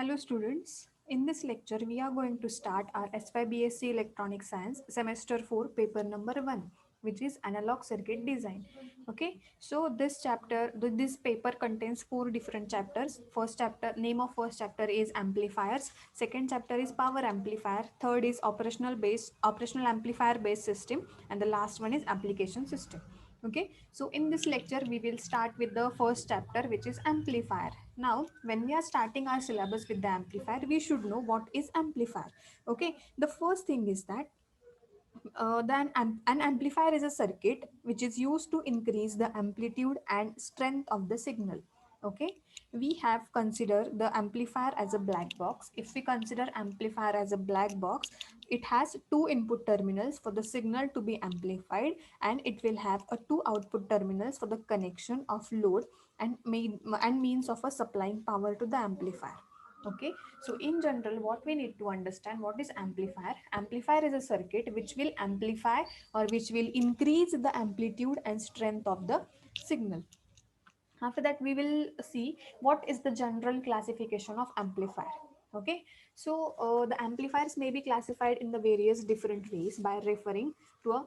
Hello students, in this lecture we are going to start our SYBSc Electronic Science semester 4 paper number 1, which is analog circuit design. Okay, so this paper contains 4 different chapters. First chapter, name of first chapter is amplifiers, second chapter is power amplifier, third is operational amplifier based system, and the last one is application system. Okay, so in this lecture we will start with the first chapter, which is amplifier. Now when we are starting our syllabus with the amplifier, we should know what is amplifier. Okay, the first thing is that an amplifier is a circuit which is used to increase the amplitude and strength of the signal. Okay, we have considered the amplifier as a black box. If we consider amplifier as a black box, it has two input terminals for the signal to be amplified, and it will have a two output terminals for the connection of load and means of a supplying power to the amplifier. Okay, so in general what we need to understand, what is amplifier. Amplifier is a circuit which will amplify or which will increase the amplitude and strength of the signal. After that we will see what is the general classification of amplifier. Okay, so the amplifiers may be classified in the various different ways by referring to a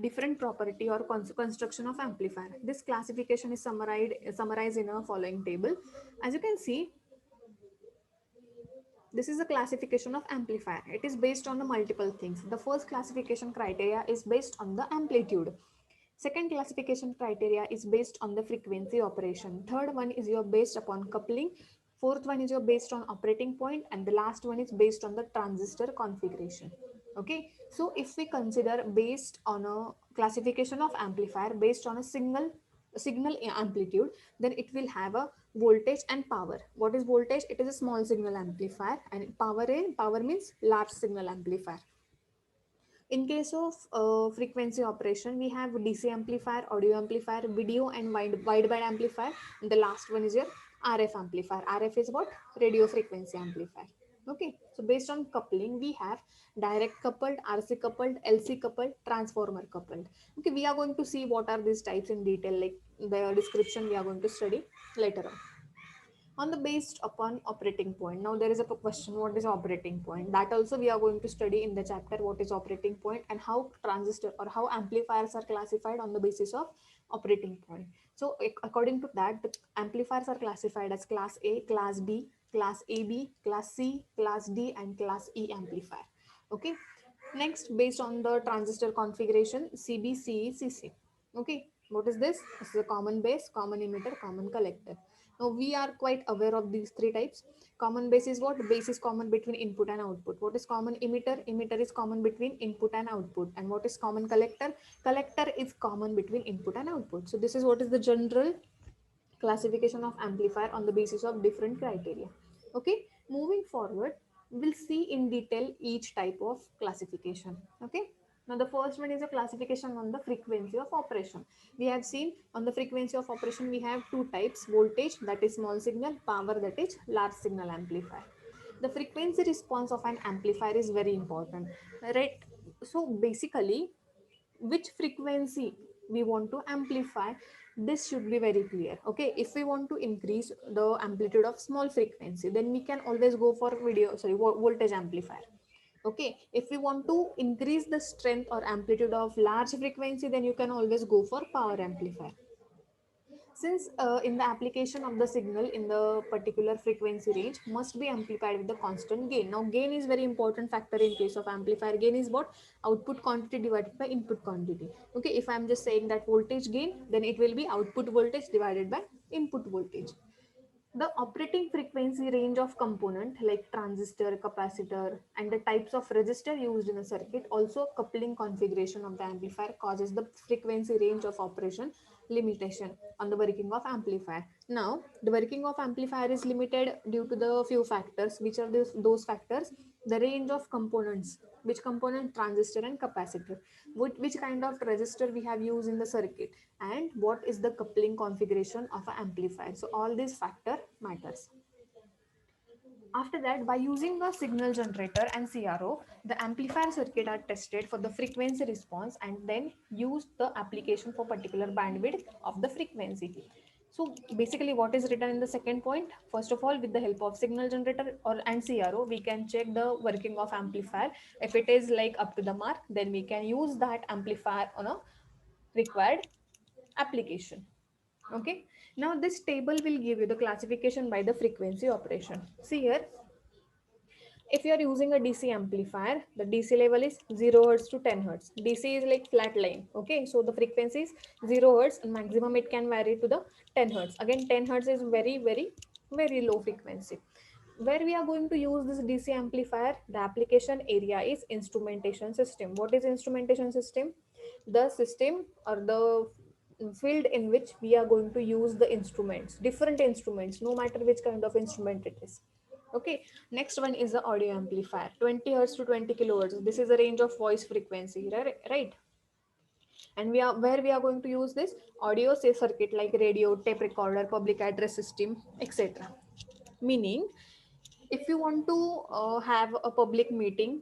different property or construction of amplifier. This classification is summarized in a following table. As you can see, this is a classification of amplifier. It is based on the multiple things. The first classification criteria is based on the amplitude. Second classification criteria is based on the frequency operation. Third one is your based upon coupling. Fourth one is your based on operating point, and the last one is based on the transistor configuration. Okay, so if we consider based on a classification of amplifier based on a single signal amplitude, then it will have a voltage and power. What is voltage? It is a small signal amplifier, and power means large signal amplifier. In case of frequency operation, we have DC amplifier, audio amplifier, video and wideband amplifier, and the last one is your RF amplifier. RF is what? Radio frequency amplifier. Okay, so based on coupling, we have direct coupled, RC coupled, LC coupled, transformer coupled. Okay, we are going to see what are these types in detail, like the description we are going to study later on. On the based upon operating point, now there is a question, what is operating point? That also we are going to study in the chapter, what is operating point and how transistor or how amplifiers are classified on the basis of operating point. So according to that, the amplifiers are classified as class A, class B, class AB, class C, class D and class E amplifier. Okay, next, based on the transistor configuration, CB, CE, CC. Okay, what is this? This is a common base, common emitter, common collector. Now we are quite aware of these three types. Common base is what? Base is common between input and output. What is common emitter? Emitter is common between input and output. And what is common collector? Collector is common between input and output. So this is what is the general classification of amplifier on the basis of different criteria. Okay, moving forward, we'll see in detail each type of classification. Okay, now the first one is a classification on the frequency of operation. We have seen on the frequency of operation we have two types: voltage, that is small signal; power, that is large signal amplifier. The frequency response of an amplifier is very important, right? So basically, which frequency we want to amplify, this should be very clear. Okay, if we want to increase the amplitude of small frequency, then we can always go for voltage amplifier. Okay, if we want to increase the strength or amplitude of large frequency, then you can always go for power amplifier. Since in the application of the signal in the particular frequency range must be amplified with the constant gain. Now gain is very important factor in case of amplifier. Gain is what? Output quantity divided by input quantity. Okay, if I am just saying that voltage gain, then it will be output voltage divided by input voltage. The operating frequency range of component like transistor, capacitor, and the types of resistor used in a circuit, also coupling configuration of the amplifier, causes the frequency range of operation limitation on the working of amplifier. Now, the working of amplifier is limited due to the few factors. Which are those factors? The range of components. Which component? Transistor and capacitor. Which kind of resistor we have used in the circuit, and what is the coupling configuration of an amplifier. So all these factor matters. After that, by using a signal generator and CRO, the amplifier circuit are tested for the frequency response and then use the application for particular bandwidth of the frequency. So basically what is written in the second point, first of all, with the help of signal generator or and CRO, we can check the working of amplifier. If it is like up to the mark, then we can use that amplifier on a required application. Okay, now this table will give you the classification by the frequency operation. See here, if you are using a DC amplifier, the DC level is 0 hertz to 10 hertz. DC is like flat line. Okay, so the frequency is 0 hertz and maximum it can vary to the 10 hertz. Again, 10 hertz is very low frequency. Where we are going to use this DC amplifier, the application area is instrumentation system. What is instrumentation system? The system or the field in which we are going to use the instruments, different instruments, no matter which kind of instrument it is. Okay, next one is the audio amplifier, 20 hertz to 20 kilohertz. This is a range of voice frequency, right? And we are where we are going to use this audio say circuit like radio, tape recorder, public address system, etc. Meaning, if you want to have a public meeting,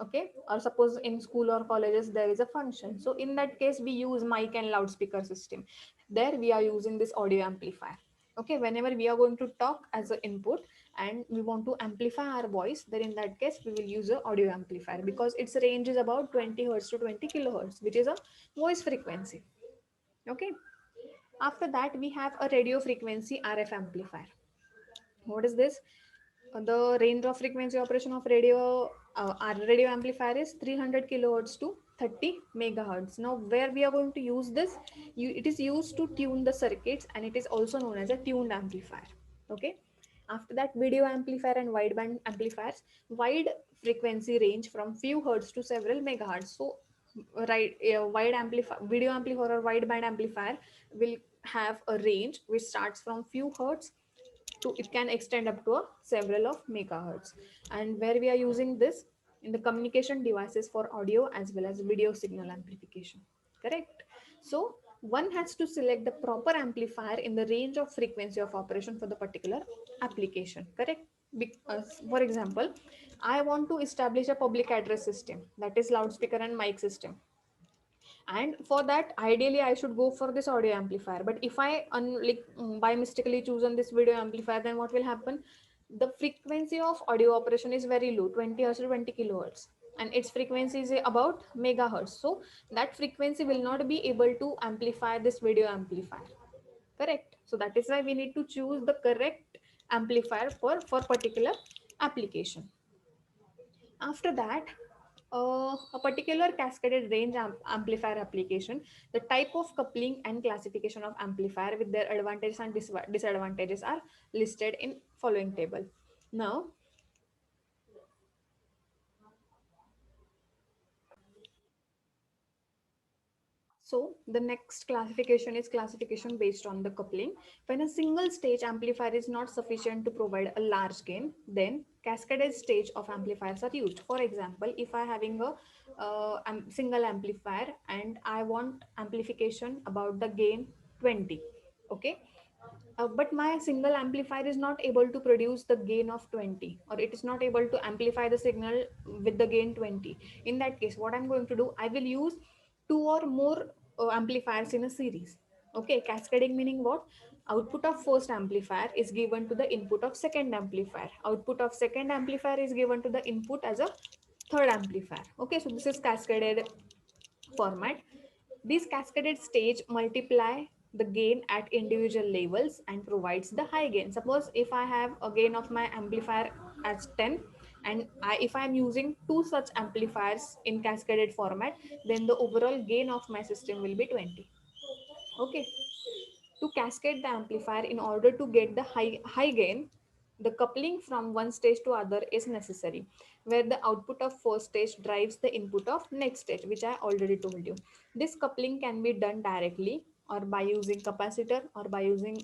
okay, or suppose in school or colleges there is a function, so in that case we use mic and loudspeaker system. There we are using this audio amplifier. Okay, whenever we are going to talk as an input and we want to amplify our voice, then in that case we will use a audio amplifier because its range is about 20 hertz to 20 kilohertz, which is a voice frequency. Okay, after that we have a radio frequency RF amplifier. What is this? The range of frequency operation of our radio amplifier is 300 kilohertz to 30 megahertz. Now where we are going to use this, it is used to tune the circuits and it is also known as a tuned amplifier. Okay, after that, video amplifier and wideband amplifiers, wide frequency range from few hertz to several megahertz. So right, wide amplifier, video amplifier or wideband amplifier will have a range which starts from few hertz to it can extend up to a several of megahertz. And where we are using this in the communication devices for audio as well as video signal amplification. Correct. So one has to select the proper amplifier in the range of frequency of operation for the particular application. Correct. Because, for example, I want to establish a public address system, that is loudspeaker and mic system, and for that ideally I should go for this audio amplifier. But if I by mistakenly chosen this video amplifier, then what will happen? The frequency of audio operation is very low, 20 hertz to 20 kilohertz, and its frequency is about megahertz. So that frequency will not be able to amplify this video amplifier. Correct. So that is why we need to choose the correct amplifier for particular application. After that, a particular cascaded range amplifier application, the type of coupling and classification of amplifier with their advantages and disadvantages are listed in following table. Now, so the next classification is classification based on the coupling. When a single stage amplifier is not sufficient to provide a large gain, then cascaded stage of amplifiers are used. For example, if I having a single amplifier and I want amplification about the gain 20, okay, but my single amplifier is not able to produce the gain of 20, or it is not able to amplify the signal with the gain 20. In that case, what I'm going to do, I will use two or more amplifiers in a series. Okay, cascading meaning what? Output of first amplifier is given to the input of second amplifier, output of second amplifier is given to the input as a third amplifier. Okay, so this is cascaded format. These cascaded stage multiply the gain at individual levels and provides the high gain. Suppose if I have a gain of my amplifier as 10, and if I am using two such amplifiers in cascaded format, then the overall gain of my system will be 20. Okay, to cascade the amplifier in order to get the high gain, the coupling from one stage to other is necessary, where the output of first stage drives the input of next stage, which I already told you. This coupling can be done directly or by using capacitor or by using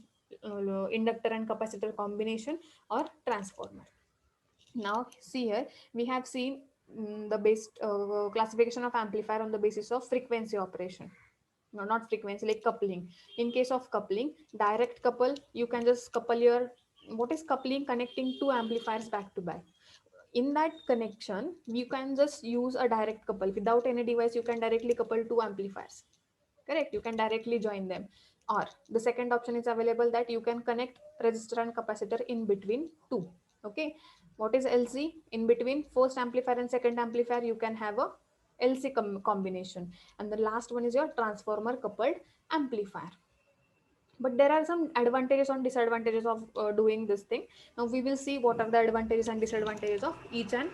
inductor and capacitor combination or transformer. Now see here, we have seen the base classification of amplifier on the basis of frequency operation. No, not frequency, like coupling. In case of coupling, direct couple, you can just couple your, what is coupling? Connecting two amplifiers back to back. In that connection, you can just use a direct couple without any device. You can directly couple two amplifiers. Correct, you can directly join them. Or the second option is available that you can connect resistor and capacitor in between two. Okay, what is LC? In between first amplifier and second amplifier you can have a LC combination, and the last one is your transformer coupled amplifier. But there are some advantages and disadvantages of doing this thing. Now we will see what are the advantages and disadvantages of each and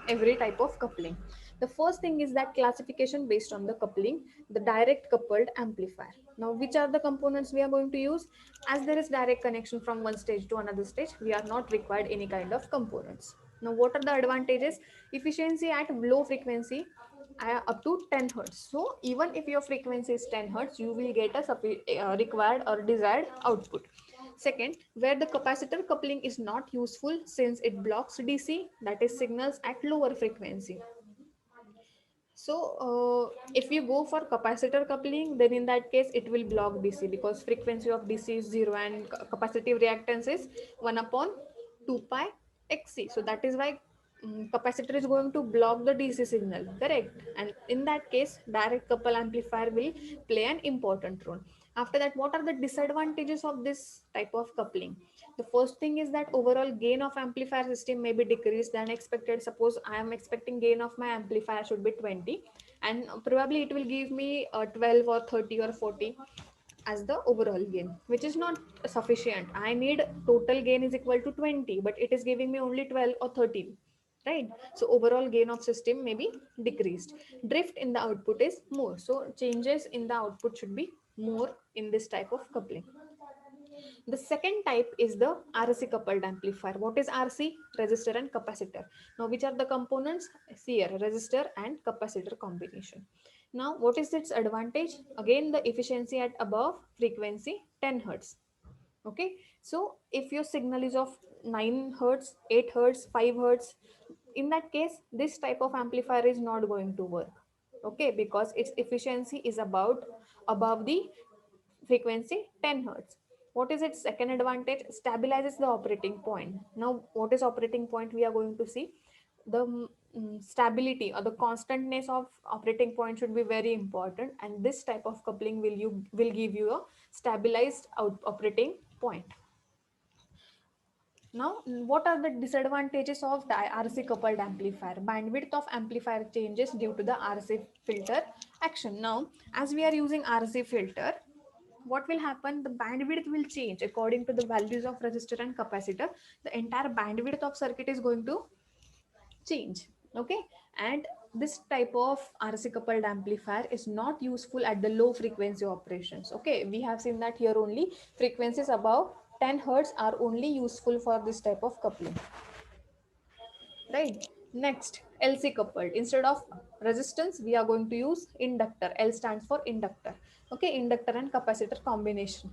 every type of coupling. The first thing is that classification based on the coupling, the direct coupled amplifier. Now which are the components we are going to use? As there is direct connection from one stage to another stage, we are not required any kind of components. Now what are the advantages? Efficiency at low frequency up to 10 hertz. So even if your frequency is 10 hertz, you will get a required or desired output. Second, where the capacitor coupling is not useful since it blocks DC, that is signals at lower frequency. So if you go for capacitor coupling, then in that case it will block DC because frequency of DC is 0 and capacitive reactance is 1 upon 2 pi xc. So that is why capacitor is going to block the DC signal, correct? And in that case, direct couple amplifier will play an important role. After that, what are the disadvantages of this type of coupling? The first thing is that overall gain of amplifier system may be decreased than expected. Suppose I am expecting gain of my amplifier should be 20, and probably it will give me 12 or 30 or 40 as the overall gain, which is not sufficient. I need total gain is equal to 20, but it is giving me only 12 or 13, right? So overall gain of system may be decreased. Drift in the output is more, so changes in the output should be more in this type of coupling. The second type is the RC coupled amplifier. What is RC? Resistor and capacitor. Now which are the components? See here, resistor and capacitor combination. Now what is its advantage? Again, the efficiency at above frequency 10 hertz. Okay, so if your signal is of 9 hertz, 8 hertz, 5 hertz, in that case this type of amplifier is not going to work. Okay, because its efficiency is about above the frequency 10 hertz. What is its second advantage? Stabilizes the operating point. Now what is operating point? We are going to see the stability or the constantness of operating point should be very important, and this type of coupling will give you a stabilized operating point. Now what are the disadvantages of the RC coupled amplifier? Bandwidth of amplifier changes due to the RC filter action. Now as we are using RC filter, what will happen? The bandwidth will change according to the values of resistor and capacitor. The entire bandwidth of circuit is going to change. Okay, and this type of RC coupled amplifier is not useful at the low frequency operations. Okay, we have seen that here only frequencies above 10 hertz are only useful for this type of coupling, right? Next, LC coupled. Instead of resistance, we are going to use inductor. L stands for inductor. Okay, inductor and capacitor combination.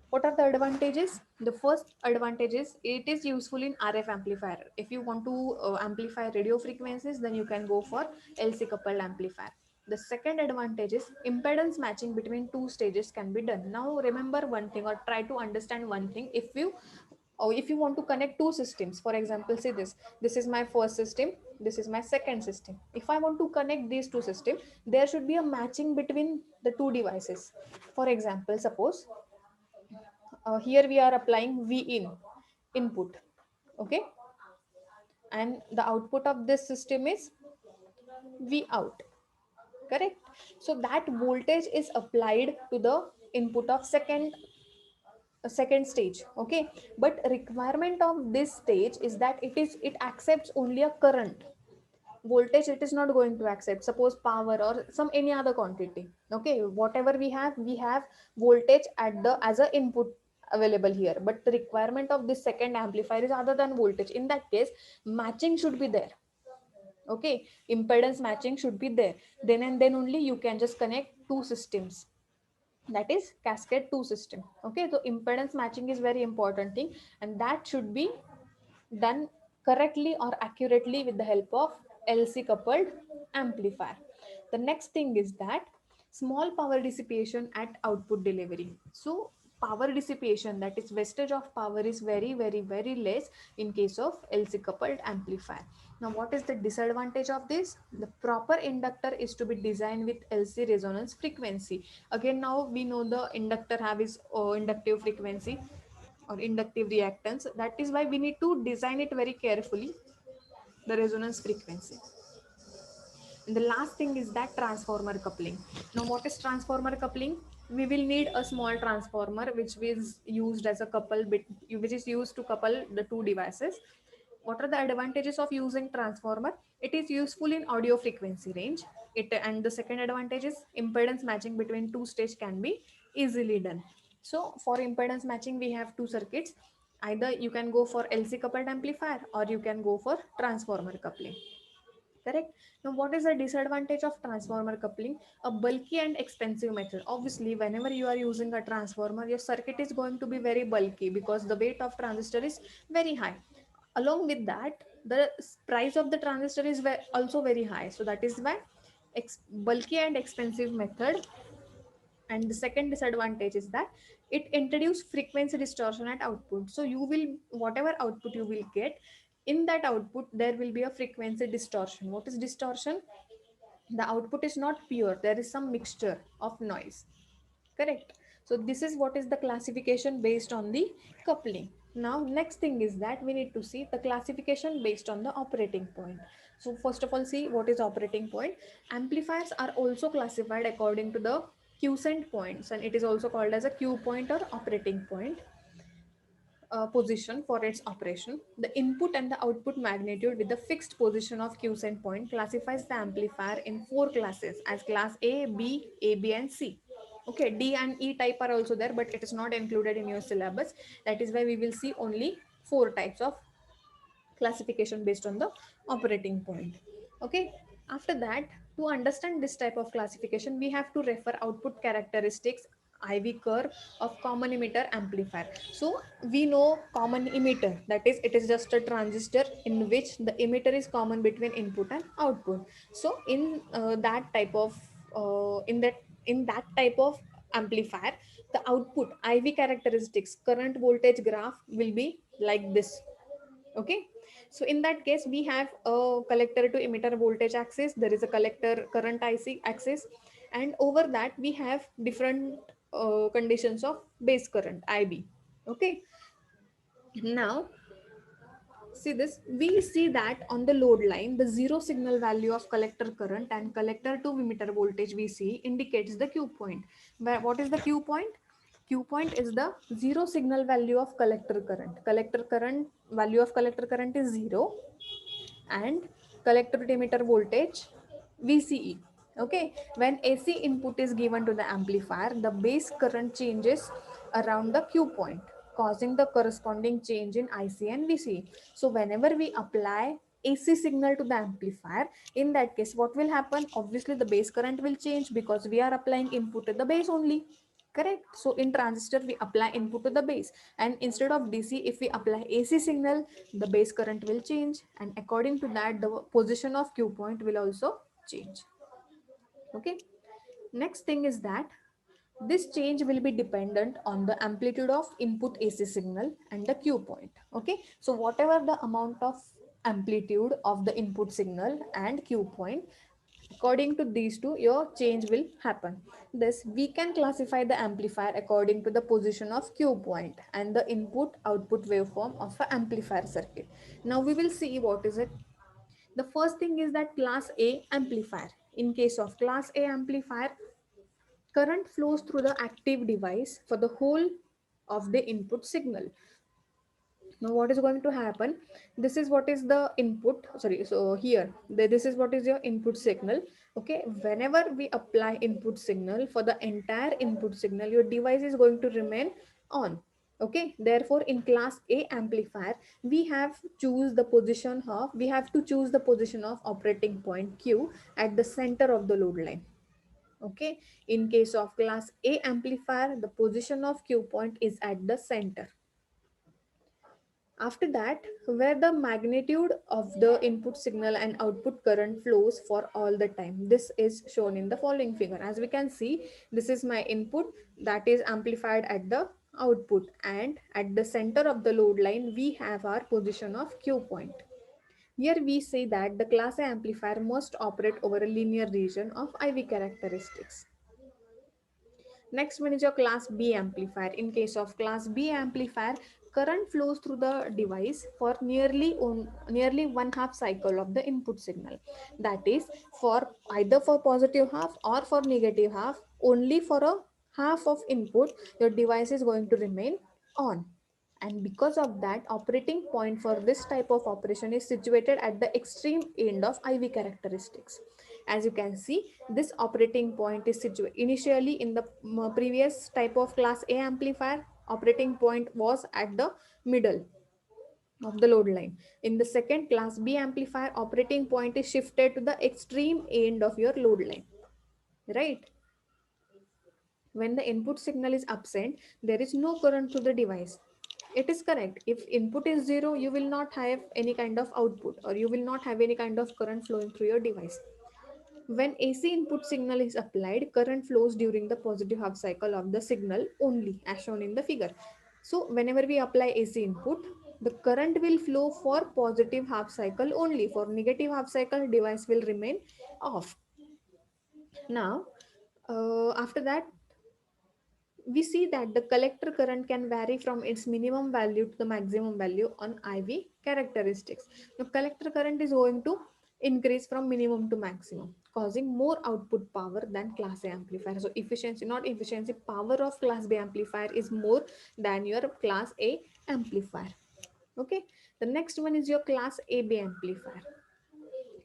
What are the advantages? The first advantage is it is useful in RF amplifier. If you want to amplify radio frequencies, then you can go for LC coupled amplifier. The second advantage is impedance matching between two stages can be done. Now remember one thing, or try to understand one thing. If you want to connect two systems, for example, say this is my first system, this is my second system. If I want to connect these two systems, there should be a matching between the two devices. For example, suppose here we are applying V in input, okay, and the output of this system is V out, correct? So that voltage is applied to the input of second stage. Okay, but requirement of this stage is that it accepts only a current. Voltage it is not going to accept, suppose power or some any other quantity. Okay, whatever we have voltage at the as a input available here, but the requirement of this second amplifier is other than voltage. In that case, matching should be there. Okay, impedance matching should be there. Then and then only you can just connect two systems, that is cascade two system. Okay, so impedance matching is very important thing, and that should be done correctly or accurately with the help of LC coupled amplifier. The next thing is that small power dissipation at output delivery. So power dissipation, that is wastage of power, is very less in case of LC coupled amplifier. Now, what is the disadvantage of this? The proper inductor is to be designed with LC resonance frequency. Again, now we know the inductor have its inductive frequency or inductive reactance. That is why we need to design it very carefully, the resonance frequency. And the last thing is that transformer coupling. Now, what is transformer coupling? We will need a small transformer which is used as a couple bit, which is used to couple the two devices. What are the advantages of using transformer? It is useful in audio frequency range. And the second advantage is impedance matching between two stage can be easily done. So for impedance matching, we have two circuits. Either you can go for LC coupled amplifier or you can go for transformer coupling. Correct. Now, what is the disadvantage of transformer coupling? A bulky and expensive method. Obviously, whenever you are using a transformer, your circuit is going to be very bulky because the weight of transistor is very high. Along with that, the price of the transistor is also very high. So that is why bulky and expensive method. And the second disadvantage is that it introduces frequency distortion at output. So you will, whatever output you will get, in that output there will be a frequency distortion. What is distortion? The output is not pure, there is some mixture of noise. Correct. So this is what is the classification based on the coupling. Now next thing is that we need to see the classification based on the operating point. So first of all, see what is operating point. Amplifiers are also classified according to the quiescent points, and it is also called as a Q point or operating point position for its operation. The input and the output magnitude with the fixed position of quiescent point classifies the amplifier in four classes as class A, B, AB and C. Okay, D and E type are also there, but it is not included in your syllabus. That is why we will see only four types of classification based on the operating point. Okay, after that, to understand this type of classification, we have to refer output characteristics IV curve of common emitter amplifier. So we know common emitter, that is it is just a transistor in which the emitter is common between input and output. So in that type of in that type of amplifier, the output IV characteristics current voltage graph will be like this. Okay, so in that case we have a collector to emitter voltage axis, there is a collector current IC axis, and over that we have different conditions of base current IB. Okay, now see this, we see that on the load line the zero signal value of collector current and collector to emitter voltage we see indicates the Q point. What is the Q point? Q point is the zero signal value of collector current. Collector current value of collector current is zero, and collector to emitter voltage VCE. Okay, when AC input is given to the amplifier, the base current changes around the Q point, causing the corresponding change in IC and VCE. So whenever we apply AC signal to the amplifier, in that case what will happen? Obviously the base current will change because we are applying input to the base only. Correct. So in transistor we apply input to the base, and instead of DC if we apply AC signal, the base current will change, and according to that the position of Q point will also change. Okay, next thing is that this change will be dependent on the amplitude of input AC signal and the Q point. Okay, so whatever the amount of amplitude of the input signal and Q point, according to these two your change will happen. Thus we can classify the amplifier according to the position of Q point and the input output waveform of an amplifier circuit. Now we will see what is it. The first thing is that class A amplifier. In case of class A amplifier, current flows through the active device for the whole of the input signal. Now what is going to happen? This is what is the input, sorry, so here this is what is your input signal. Okay, whenever we apply input signal for the entire input signal, your device is going to remain on. Okay, therefore in class A amplifier we have to choose the position of operating point Q at the center of the load line. Okay, in case of class A amplifier, the position of Q point is at the center. After that, where the magnitude of the input signal and output current flows for all the time. This is shown in the following figure. As we can see, this is my input that is amplified at the output, and at the center of the load line, we have our position of Q point. Here we say that the class A amplifier must operate over a linear region of IV characteristics. Next one is your class B amplifier. In case of class B amplifier, current flows through the device for nearly one half cycle of the input signal. That is for either for positive half or for negative half, only for a half of input, your device is going to remain on. And because of that, operating point for this type of operation is situated at the extreme end of IV characteristics. As you can see, this operating point is situated initially in the previous type of class A amplifier. Operating point was at the middle of the load line. In the second class B amplifier, operating point is shifted to the extreme end of your load line, right? When the input signal is absent, there is no current to the device. It is correct. If input is zero, you will not have any kind of output, or you will not have any kind of current flowing through your device. When AC input signal is applied, current flows during the positive half cycle of the signal only, as shown in the figure. So whenever we apply AC input, the current will flow for positive half cycle only. For negative half cycle, device will remain off. Now, after that, we see that the collector current can vary from its minimum value to the maximum value on IV characteristics. The collector current is going to increase from minimum to maximum, causing more output power than class A amplifier. So efficiency, not efficiency, power of class B amplifier is more than your class A amplifier. Okay, the next one is your class AB amplifier.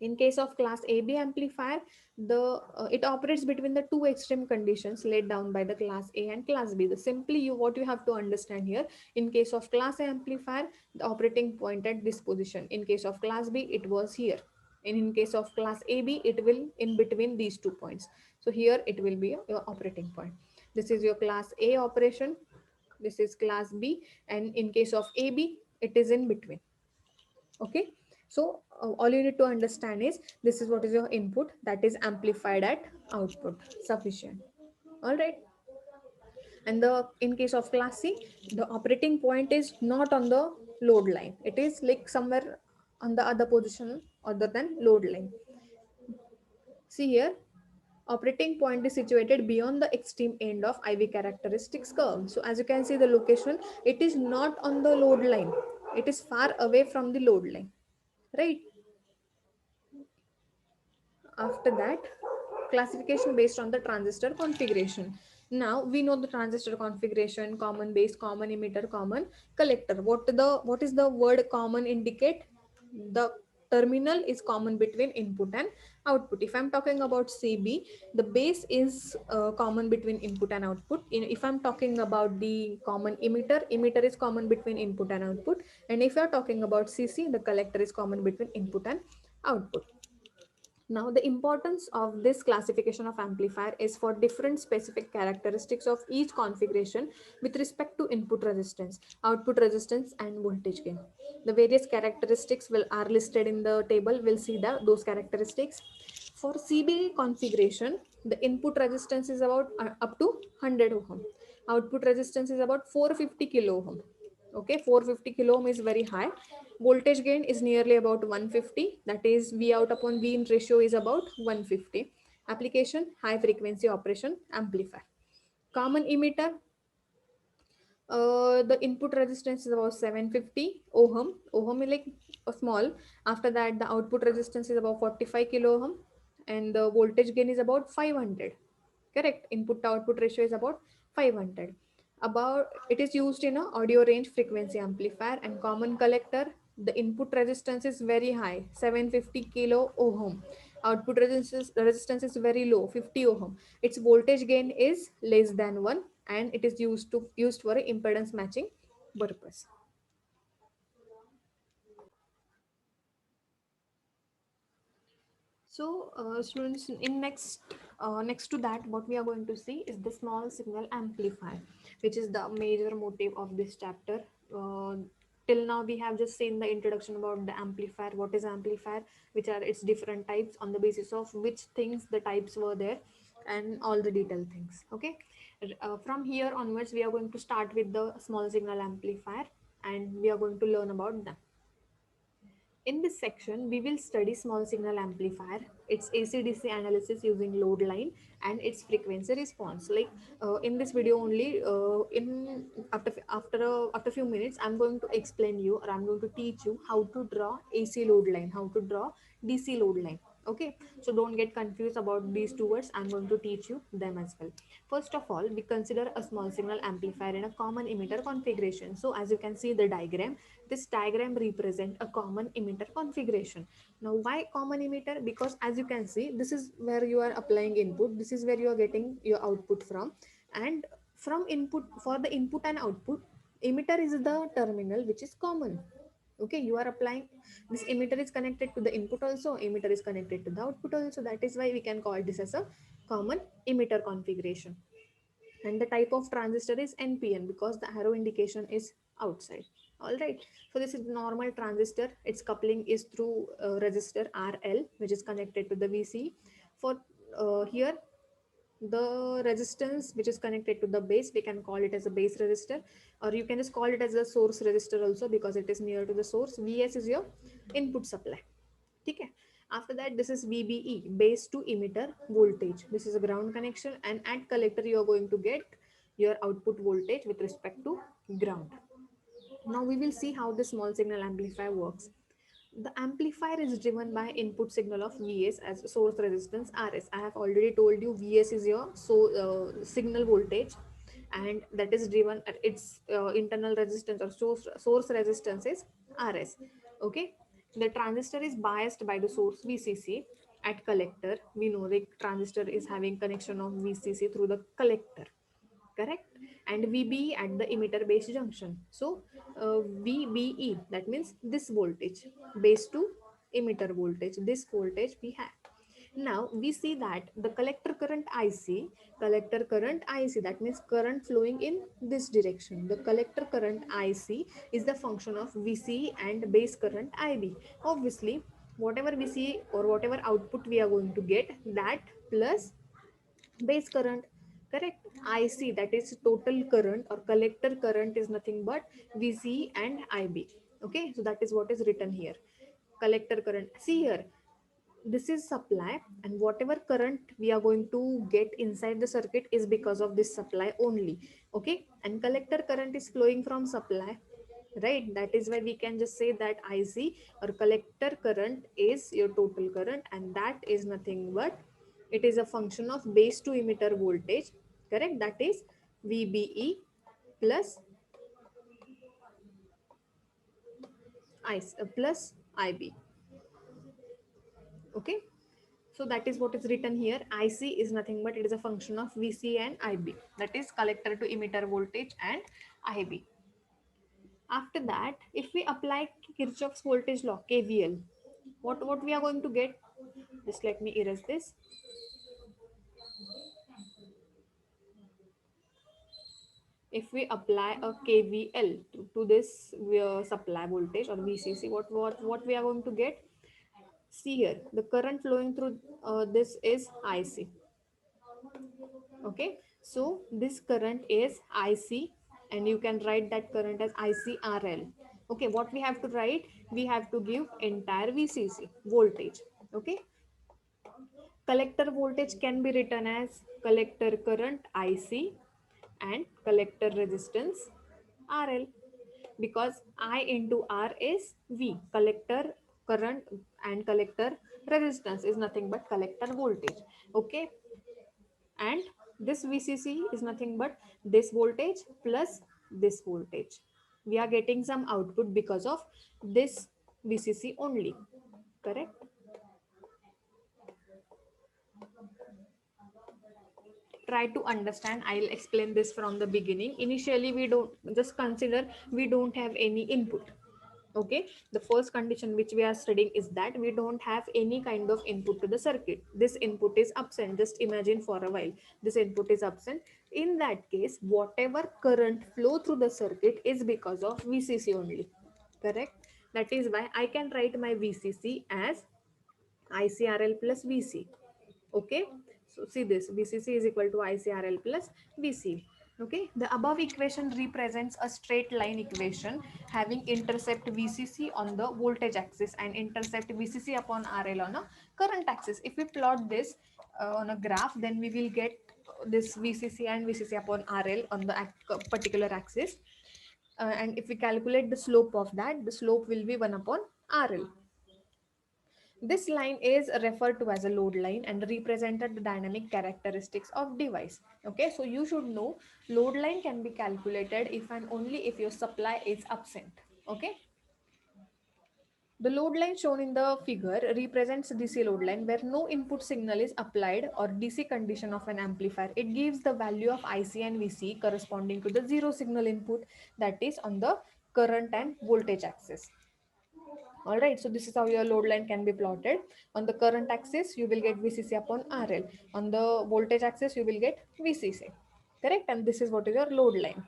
In case of class AB amplifier, the it operates between the two extreme conditions laid down by the class A and class B. The simply you what you have to understand here, in case of class A amplifier, the operating point at this position. In case of class B, it was here. And in case of class AB, it will in between these 2 points. So here it will be your operating point. This is your class A operation, this is class B, and in case of AB, it is in between. Okay, so all you need to understand is this is what is your input that is amplified at output, sufficient. All right, and the in case of class C, the operating point is not on the load line, it is like somewhere on the other position other than load line. See here, operating point is situated beyond the extreme end of IV characteristics curve. So as you can see the location, it is not on the load line, it is far away from the load line, right? After that, classification based on the transistor configuration. Now we know the transistor configuration: common base, common emitter, common collector. What is the word common indicate? The terminal is common between input and output. If I'm talking about CB, the base is common between input and output. If I'm talking about the common emitter, emitter is common between input and output. And if you're talking about CC, the collector is common between input and output. Now, the importance of this classification of amplifier is for different specific characteristics of each configuration with respect to input resistance, output resistance, and voltage gain. The various characteristics are listed in the table. We'll see those characteristics. For CB configuration, the input resistance is about up to 100 ohm. Output resistance is about 450 kilo ohm. Okay, 450 kilo ohm is very high. Voltage gain is nearly about 150, that is V out upon V in ratio is about 150. Application: high frequency operation amplifier. Common emitter, the input resistance is about 750 ohm. Ohm is like a small. After that, the output resistance is about 45 kilo ohm, and the voltage gain is about 500. Correct. Input to output ratio is about 500. About it is used in a audio range frequency amplifier. And common collector, the input resistance is very high, 750 kilo ohm. Output resistance is very low, 50 ohm. Its voltage gain is less than 1, and it is used for impedance matching purpose. So, students, in next to that, what we are going to see is the small signal amplifier, which is the major motive of this chapter. Uh, till now, we have just seen the introduction about the amplifier. What is amplifier? Which are its different types, on the basis of which things the types were there, and all the detailed things. Okay. From here onwards, we are going to start with the small signal amplifier, and we are going to learn about them. In this section, we will study small signal amplifier, its AC/DC analysis using load line, and its frequency response. Like in this video only, in after few minutes, I'm going to explain you, or I'm going to teach you how to draw AC load line, how to draw DC load line. Okay, so don't get confused about these two words. I'm going to teach you them as well. First of all, we consider a small signal amplifier in a common emitter configuration. So as you can see the diagram, this diagram represent a common emitter configuration. Now why common emitter? Because as you can see, this is where you are applying input, this is where you are getting your output from, and from input, for the input and output, emitter is the terminal which is common. Okay, you are applying, this emitter is connected to the input also, emitter is connected to the output also, that is why we can call this as a common emitter configuration. And the type of transistor is NPN because the arrow indication is outside. All right, so this is normal transistor, its coupling is through resistor RL, which is connected to the VC. For here, the resistance which is connected to the base, we can call it as a base resistor, or you can just call it as a source resistor also because it is near to the source. Vs is your input supply. Okay. After that, this is VBE, base to emitter voltage. This is a ground connection, and at collector you are going to get your output voltage with respect to ground. Now we will see how the small signal amplifier works. The amplifier is driven by input signal of Vs as source resistance Rs. I have already told you Vs is your signal voltage, and that is driven at its internal resistance or source resistance is Rs. Okay, the transistor is biased by the source VCC. At collector, we know the transistor is having connection of VCC through the collector, correct? And VBE at the emitter base junction. So VBE, that means this voltage, base to emitter voltage, this voltage we have. Now we see that the collector current IC, that means current flowing in this direction. The collector current IC is the function of VC and base current IB. Obviously, whatever we see or whatever output we are going to get, that plus base current, correct? IC, that is total current, or collector current is nothing but VC and IB. Okay, so that is what is written here. Collector current, see here, this is supply, and whatever current we are going to get inside the circuit is because of this supply only. Okay, and collector current is flowing from supply, right? That is why we can just say that IC or collector current is your total current, and that is nothing but it is a function of base to emitter voltage, correct? That is VBE plus plus IB. Okay, so that is what is written here. IC is nothing but it is a function of VC and IB, that is collector to emitter voltage and IB. After that, if we apply Kirchhoff's voltage law, KVL, what we are going to get? Just let me erase this. If we apply a KVL to this supply voltage or VCC, what we are going to get? See here, the current flowing through this is IC. Okay, so this current is IC, and you can write that current as ICRL. Okay, what we have to write? We have to give entire VCC voltage. Okay, collector voltage can be written as collector current IC and collector resistance RL, because I into R is V. Collector current and collector resistance is nothing but collector voltage. Okay, and this VCC is nothing but this voltage plus this voltage. We are getting some output because of this VCC only, correct? Try to understand. I'll explain this from the beginning. Initially, we don't, just consider we don't have any input. Okay, the first condition which we are studying is that we don't have any kind of input to the circuit. This input is absent. Just imagine for a while, this input is absent. In that case, whatever current flow through the circuit is because of VCC only, correct? That is why I can write my VCC as ICRL plus VC. Okay, so see this, VCC is equal to ICRL plus VC. Okay, the above equation represents a straight line equation having intercept VCC on the voltage axis and intercept VCC upon RL on a current axis. If we plot this on a graph, then we will get this VCC and VCC upon RL on the particular axis. And if we calculate the slope of that, the slope will be 1 upon RL. This line is referred to as a load line and represented the dynamic characteristics of device. Okay, so you should know load line can be calculated if and only if your supply is absent. Okay, the load line shown in the figure represents DC load line where no input signal is applied or DC condition of an amplifier. It gives the value of IC and VC corresponding to the zero signal input, that is on the current and voltage axis. All right, so this is how your load line can be plotted. On the current axis, you will get VCC upon RL. On the voltage axis, you will get VCC. Correct? And this is what is your load line.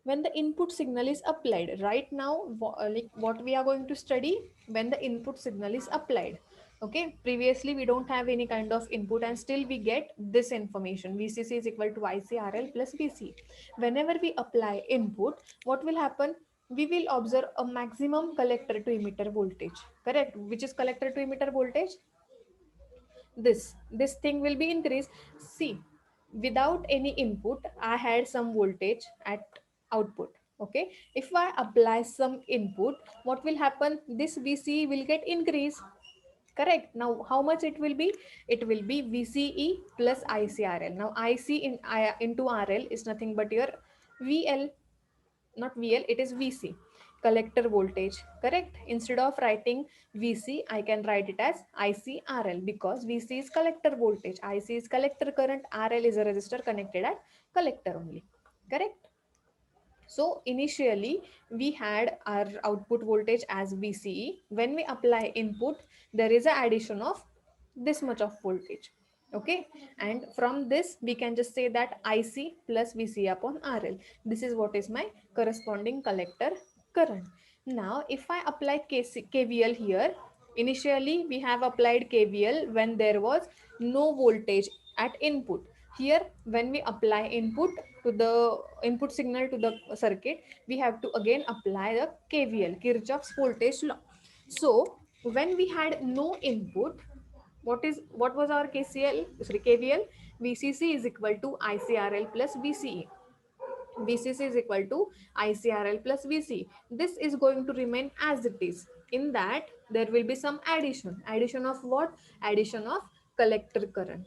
When the input signal is applied, right now, like what we are going to study when the input signal is applied. Okay, previously we don't have any kind of input and still we get this information. VCC is equal to ICRL plus VC. Whenever we apply input, what will happen? We will observe a maximum collector to emitter voltage. Correct? Which is collector to emitter voltage? This thing will be increased. See, without any input, I had some voltage at output. Okay, if I apply some input, what will happen? This VC will get increased. Correct. Now how much it will be? It will be VCE plus ICRL. Now IC into RL is nothing but your VL, not VL, it is VC, collector voltage. Correct? Instead of writing VC, I can write it as ICRL because VC is collector voltage, IC is collector current, RL is a resistor connected at collector only. Correct? So initially we had our output voltage as VCE. When we apply input, there is an addition of this much of voltage. Okay, and from this we can just say that IC plus VC upon RL. This is what is my corresponding collector current. Now if I apply KVL here, initially we have applied KVL when there was no voltage at input. Here when we apply input to the input signal to the circuit, we have to again apply the KVL, Kirchhoff's voltage law. So when we had no input, what was our KVL? VCC is equal to ICRL plus VCE. VCC is equal to ICRL plus VC. This is going to remain as it is. In that, there will be some addition. Addition of what? Addition of collector current.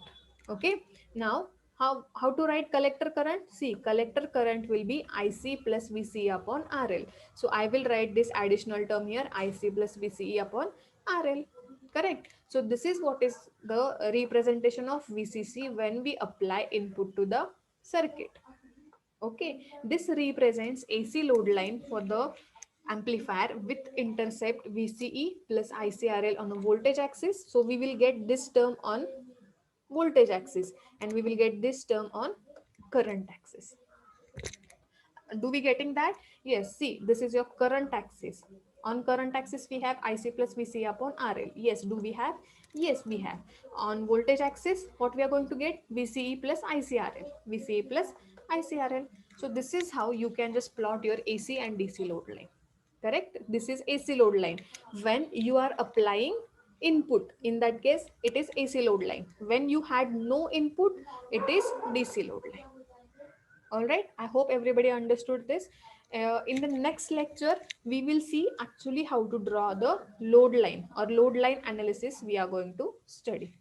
Okay. Now, how to write collector current? See, collector current will be IC plus VCE upon RL. So, I will write this additional term here, IC plus VCE upon RL. Correct. So, this is what is the representation of VCC when we apply input to the circuit. Okay, this represents AC load line for the amplifier with intercept VCE plus ICRL on the voltage axis. So we will get this term on voltage axis and we will get this term on current axis. Do we getting that? Yes, see, this is your current axis. On current axis, we have IC plus VC upon RL. Yes, do we have? Yes, we have. On voltage axis, what we are going to get? VCE plus ICRL. VCE plus ICRL. So this is how you can just plot your AC and DC load line. Correct? This is AC load line. When you are applying input, in that case, it is AC load line. When you had no input, it is DC load line. All right, I hope everybody understood this. In the next lecture, we will see actually how to draw the load line or load line analysis we are going to study.